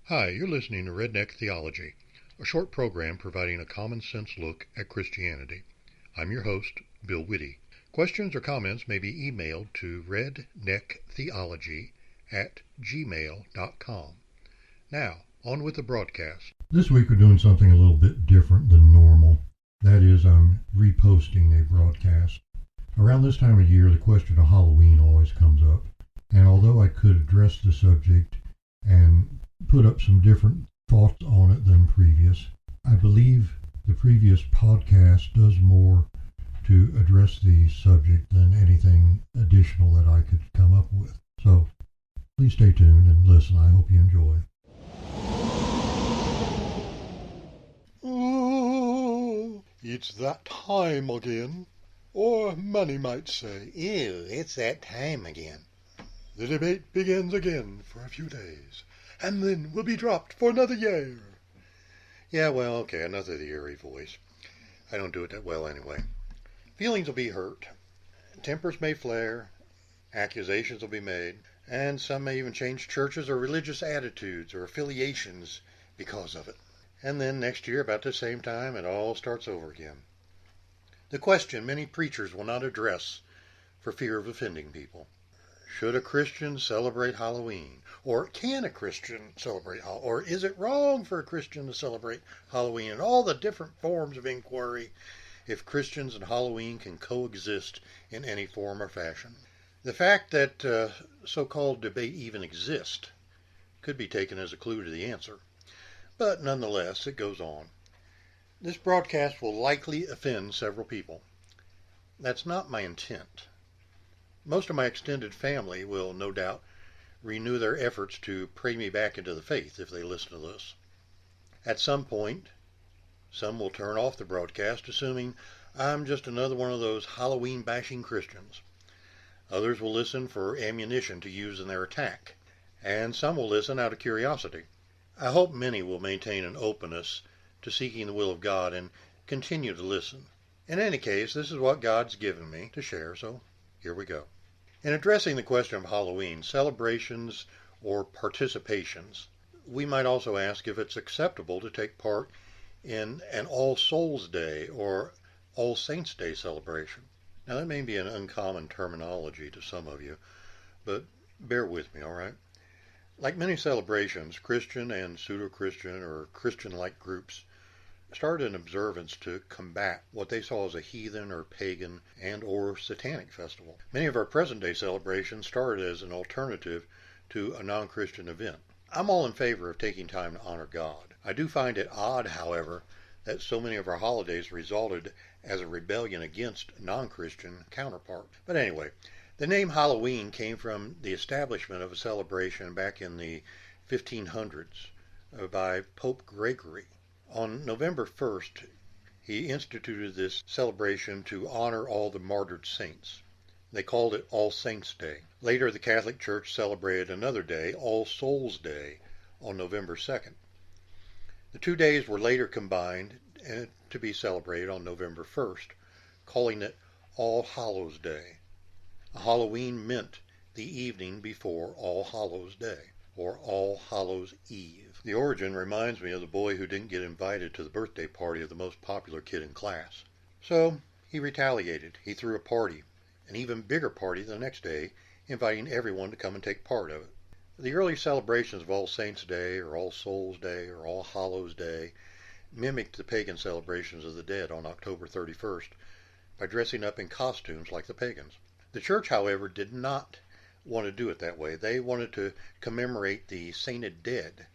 Hi, you're listening to Redneck Theology, a short program providing a common sense look at Christianity. I'm your host, Bill Whitty. Questions or comments may be emailed to rednecktheology@gmail.com. Now, on with the broadcast. This week we're doing something a little bit different than normal. That is, I'm reposting a broadcast. Around this time of year, the question of Halloween always comes up. And although I could address the subject and put up some different thoughts on it than previous, I believe the previous podcast does more to address the subject than anything additional that I could come up with. So please stay tuned and listen. I hope you enjoy. Oh, it's that time again. Or many might say, Ew, it's that time again. the debate begins again for a few days, and then will be dropped for another year. Yeah, well, okay, enough of the eerie voice. I don't do it that well anyway. Feelings will be hurt. Tempers may flare. Accusations will be made. And some may even change churches or religious attitudes or affiliations because of it. And then next year, about the same time, it all starts over again. The question many preachers will not address for fear of offending people. Should a Christian celebrate Halloween? Or can a Christian celebrate Halloween? Or is it wrong for a Christian to celebrate Halloween? And all the different forms of inquiry if Christians and Halloween can coexist in any form or fashion. The fact that so-called debate even exists could be taken as a clue to the answer. But nonetheless, it goes on. This broadcast will likely offend several people. That's not my intent. Most of my extended family will, no doubt, renew their efforts to pray me back into the faith if they listen to this. At some point, some will turn off the broadcast, assuming I'm just another one of those Halloween-bashing Christians. Others will listen for ammunition to use in their attack, and some will listen out of curiosity. I hope many will maintain an openness to seeking the will of God and continue to listen. In any case, this is what God's given me to share, so here we go. In addressing the question of Halloween, celebrations or participations, we might also ask if it's acceptable to take part in an All Souls Day or All Saints Day celebration. Now, that may be an uncommon terminology to some of you, but bear with me, all right? Like many celebrations, Christian and pseudo-Christian or Christian-like groups started an observance to combat what they saw as a heathen or pagan and or satanic festival. Many of our present-day celebrations started as an alternative to a non-Christian event. I'm all in favor of taking time to honor God. I do find it odd, however, that so many of our holidays resulted as a rebellion against non-Christian counterparts. But anyway, the name Halloween came from the establishment of a celebration back in the 1500s by Pope Gregory. On November 1st, he instituted this celebration to honor all the martyred saints. They called it All Saints' Day. Later, the Catholic Church celebrated another day, All Souls' Day, on November 2nd. The 2 days were later combined to be celebrated on November 1st, calling it All Hallows' Day. Halloween meant the evening before All Hallows' Day, or All Hallows' Eve. The origin reminds me of the boy who didn't get invited to the birthday party of the most popular kid in class. So he retaliated. He threw a party, an even bigger party the next day, inviting everyone to come and take part of it. The early celebrations of All Saints' Day, or All Souls' Day, or All Hallows' Day mimicked the pagan celebrations of the dead on October 31st by dressing up in costumes like the pagans. The church, however, did not want to do it that way. They wanted to commemorate the sainted dead,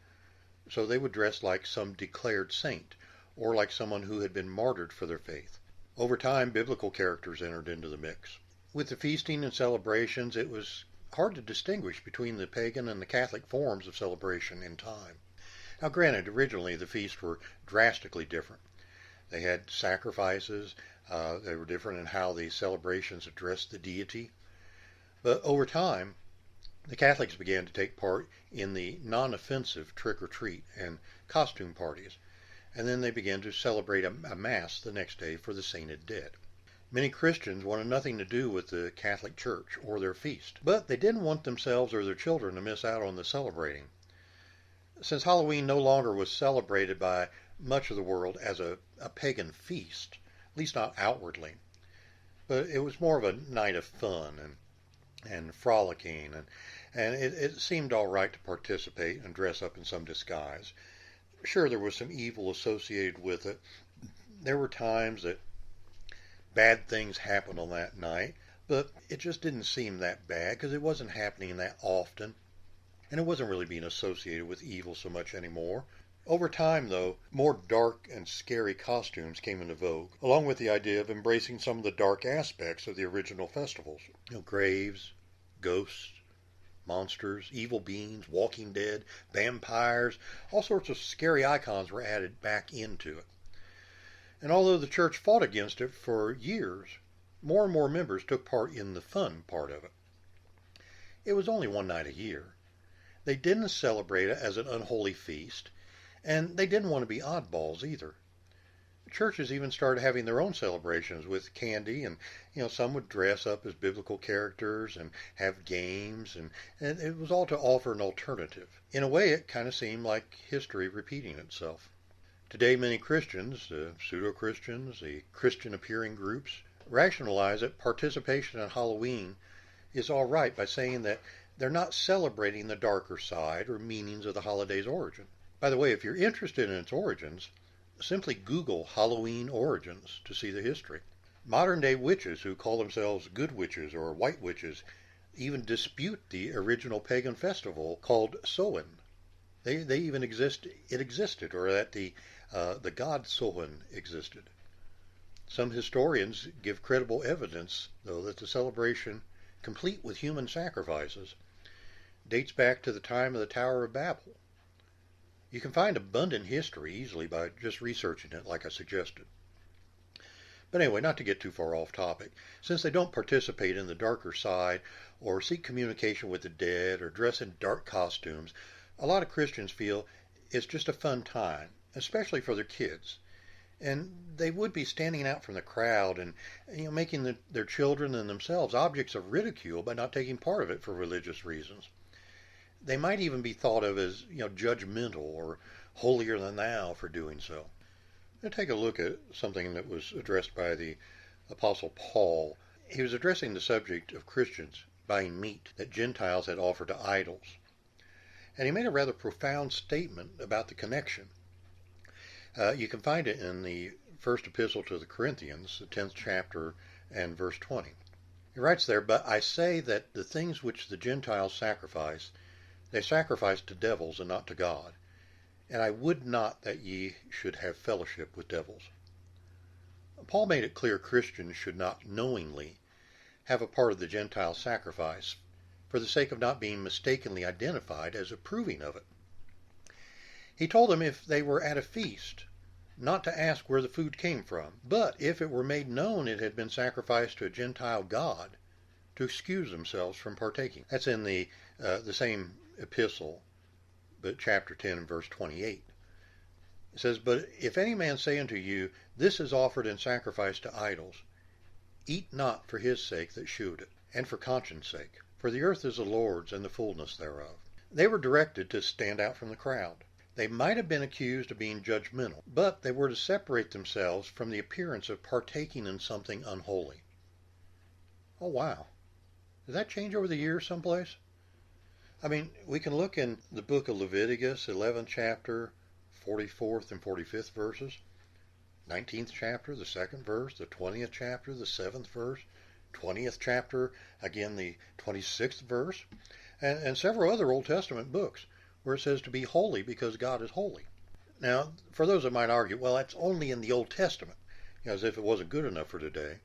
so they would dress like some declared saint, or like someone who had been martyred for their faith. Over time, biblical characters entered into the mix. With the feasting and celebrations, it was hard to distinguish between the pagan and the Catholic forms of celebration in time. Now, granted, originally the feasts were drastically different. They had sacrifices. They were different in how the celebrations addressed the deity. But over time, the Catholics began to take part in the non-offensive trick-or-treat and costume parties, and then they began to celebrate a Mass the next day for the sainted dead. Many Christians wanted nothing to do with the Catholic Church or their feast, but they didn't want themselves or their children to miss out on the celebrating. Since Halloween no longer was celebrated by much of the world as a pagan feast, at least not outwardly, but it was more of a night of fun and frolicking, and it seemed all right to participate and dress up in some disguise. Sure, there was some evil associated with it. There were times that bad things happened on that night, but it just didn't seem that bad because it wasn't happening that often, and it wasn't really being associated with evil so much anymore. Over time, though, more dark and scary costumes came into vogue, along with the idea of embracing some of the dark aspects of the original festivals. Graves, ghosts, monsters, evil beings, walking dead, vampires, all sorts of scary icons were added back into it. And although the church fought against it for years, more and more members took part in the fun part of it. It was only one night a year. They didn't celebrate it as an unholy feast, and they didn't want to be oddballs either. Churches even started having their own celebrations with candy, and some would dress up as biblical characters and have games, and it was all to offer an alternative. In a way, it kind of seemed like history repeating itself. Today, many Christians, the pseudo-Christians, the Christian-appearing groups, rationalize that participation in Halloween is all right by saying that they're not celebrating the darker side or meanings of the holiday's origin. By the way, if you're interested in its origins, simply Google Halloween origins to see the history. Modern-day witches who call themselves good witches or white witches even dispute the original pagan festival called Samhain. They even existed, or that the god Samhain existed. Some historians give credible evidence, though, that the celebration, complete with human sacrifices, dates back to the time of the Tower of Babel. You can find abundant history easily by just researching it like I suggested. But anyway, not to get too far off topic, since they don't participate in the darker side or seek communication with the dead or dress in dark costumes, a lot of Christians feel it's just a fun time, especially for their kids. And they would be standing out from the crowd and making their children and themselves objects of ridicule by not taking part of it for religious reasons. They might even be thought of as judgmental or holier than thou for doing so. Let's take a look at something that was addressed by the Apostle Paul. He was addressing the subject of Christians buying meat that Gentiles had offered to idols. And he made a rather profound statement about the connection. You can find it in the first epistle to the Corinthians, the 10th chapter and verse 20. He writes there, "But I say that the things which the Gentiles sacrifice, they sacrifice to devils and not to God. And I would not that ye should have fellowship with devils." Paul made it clear Christians should not knowingly have a part of the Gentile sacrifice for the sake of not being mistakenly identified as approving of it. He told them if they were at a feast, not to ask where the food came from, but if it were made known it had been sacrificed to a Gentile god, to excuse themselves from partaking. That's in the same epistle, but chapter 10 and verse 28. It says, "But if any man say unto you, This is offered in sacrifice to idols, eat not for his sake that shewed it, and for conscience sake. For the earth is the Lord's, and the fullness thereof." They were directed to stand out from the crowd. They might have been accused of being judgmental, but they were to separate themselves from the appearance of partaking in something unholy. Oh, wow. Did that change over the years someplace? I mean, we can look in the book of Leviticus, 11th chapter, 44th and 45th verses, 19th chapter, the 2nd verse, the 20th chapter, the 7th verse, 20th chapter, again the 26th verse, and several other Old Testament books where it says to be holy because God is holy. Now, for those that might argue, well, that's only in the Old Testament, as if it wasn't good enough for today,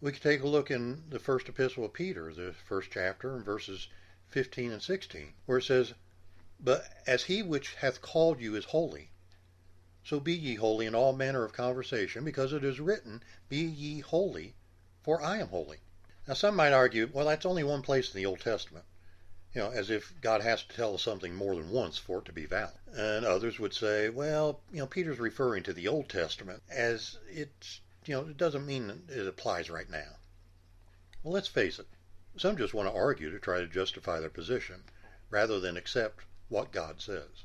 we could take a look in the first epistle of Peter, the 1st chapter, and verses 15 and 16, where it says, "But as he which hath called you is holy, so be ye holy in all manner of conversation, because it is written, Be ye holy, for I am holy." Now, some might argue, well, that's only one place in the Old Testament, as if God has to tell us something more than once for it to be valid. And others would say, well, Peter's referring to the Old Testament as it's, it doesn't mean it applies right now. Well, let's face it. Some just want to argue to try to justify their position, rather than accept what God says.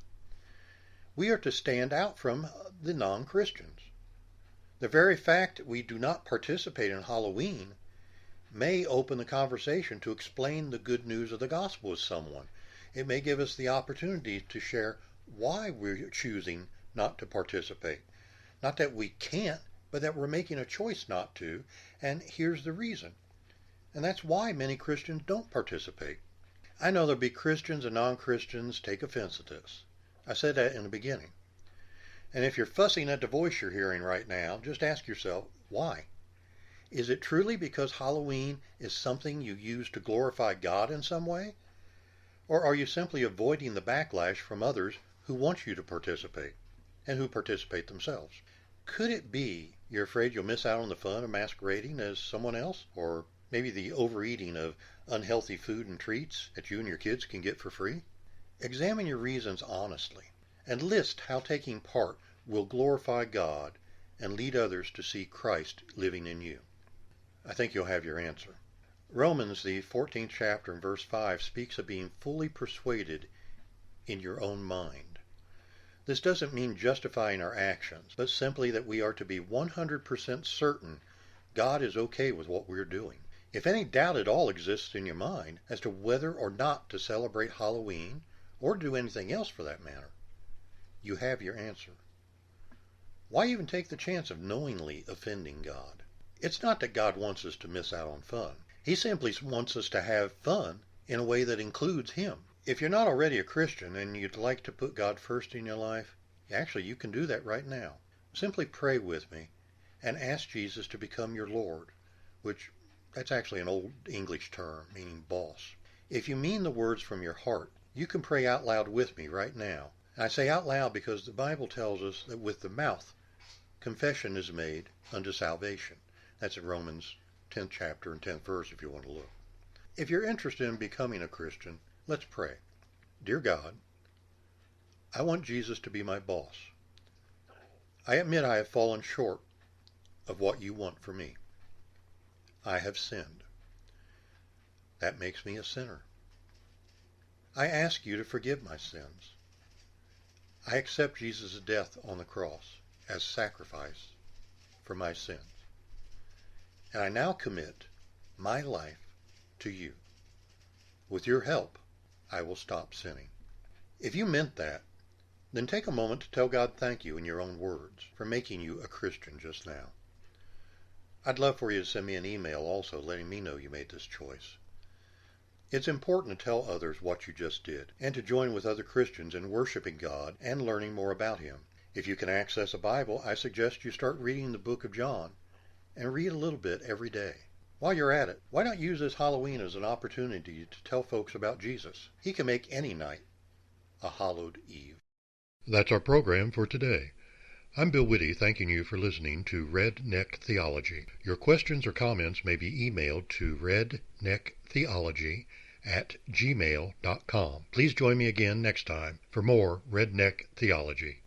We are to stand out from the non-Christians. The very fact that we do not participate in Halloween may open the conversation to explain the good news of the gospel with someone. It may give us the opportunity to share why we're choosing not to participate. Not that we can't, but that we're making a choice not to, and here's the reason. And that's why many Christians don't participate. I know there'll be Christians and non-Christians take offense at this. I said that in the beginning. And if you're fussing at the voice you're hearing right now, just ask yourself, why? Is it truly because Halloween is something you use to glorify God in some way? Or are you simply avoiding the backlash from others who want you to participate and who participate themselves? Could it be you're afraid you'll miss out on the fun of masquerading as someone else? Or maybe the overeating of unhealthy food and treats that you and your kids can get for free? Examine your reasons honestly and list how taking part will glorify God and lead others to see Christ living in you. I think you'll have your answer. Romans, the 14th chapter and verse 5, speaks of being fully persuaded in your own mind. This doesn't mean justifying our actions, but simply that we are to be 100% certain God is okay with what we're doing. If any doubt at all exists in your mind as to whether or not to celebrate Halloween, or do anything else for that matter, you have your answer. Why even take the chance of knowingly offending God? It's not that God wants us to miss out on fun. He simply wants us to have fun in a way that includes Him. If you're not already a Christian and you'd like to put God first in your life, actually you can do that right now. Simply pray with me and ask Jesus to become your Lord, which that's actually an old English term meaning boss. If you mean the words from your heart, you can pray out loud with me right now. And I say out loud because the Bible tells us that with the mouth, confession is made unto salvation. That's in Romans 10th chapter and 10th verse if you want to look. If you're interested in becoming a Christian, let's pray. Dear God, I want Jesus to be my boss. I admit I have fallen short of what you want for me. I have sinned. That makes me a sinner. I ask you to forgive my sins. I accept Jesus' death on the cross as sacrifice for my sins. And I now commit my life to you. With your help, I will stop sinning. If you meant that, then take a moment to tell God thank you in your own words for making you a Christian just now. I'd love for you to send me an email also letting me know you made this choice. It's important to tell others what you just did and to join with other Christians in worshiping God and learning more about Him. If you can access a Bible, I suggest you start reading the book of John and read a little bit every day. While you're at it, why not use this Halloween as an opportunity to tell folks about Jesus? He can make any night a hallowed eve. That's our program for today. I'm Bill Witte, thanking you for listening to Redneck Theology. Your questions or comments may be emailed to rednecktheology@gmail.com. Please join me again next time for more Redneck Theology.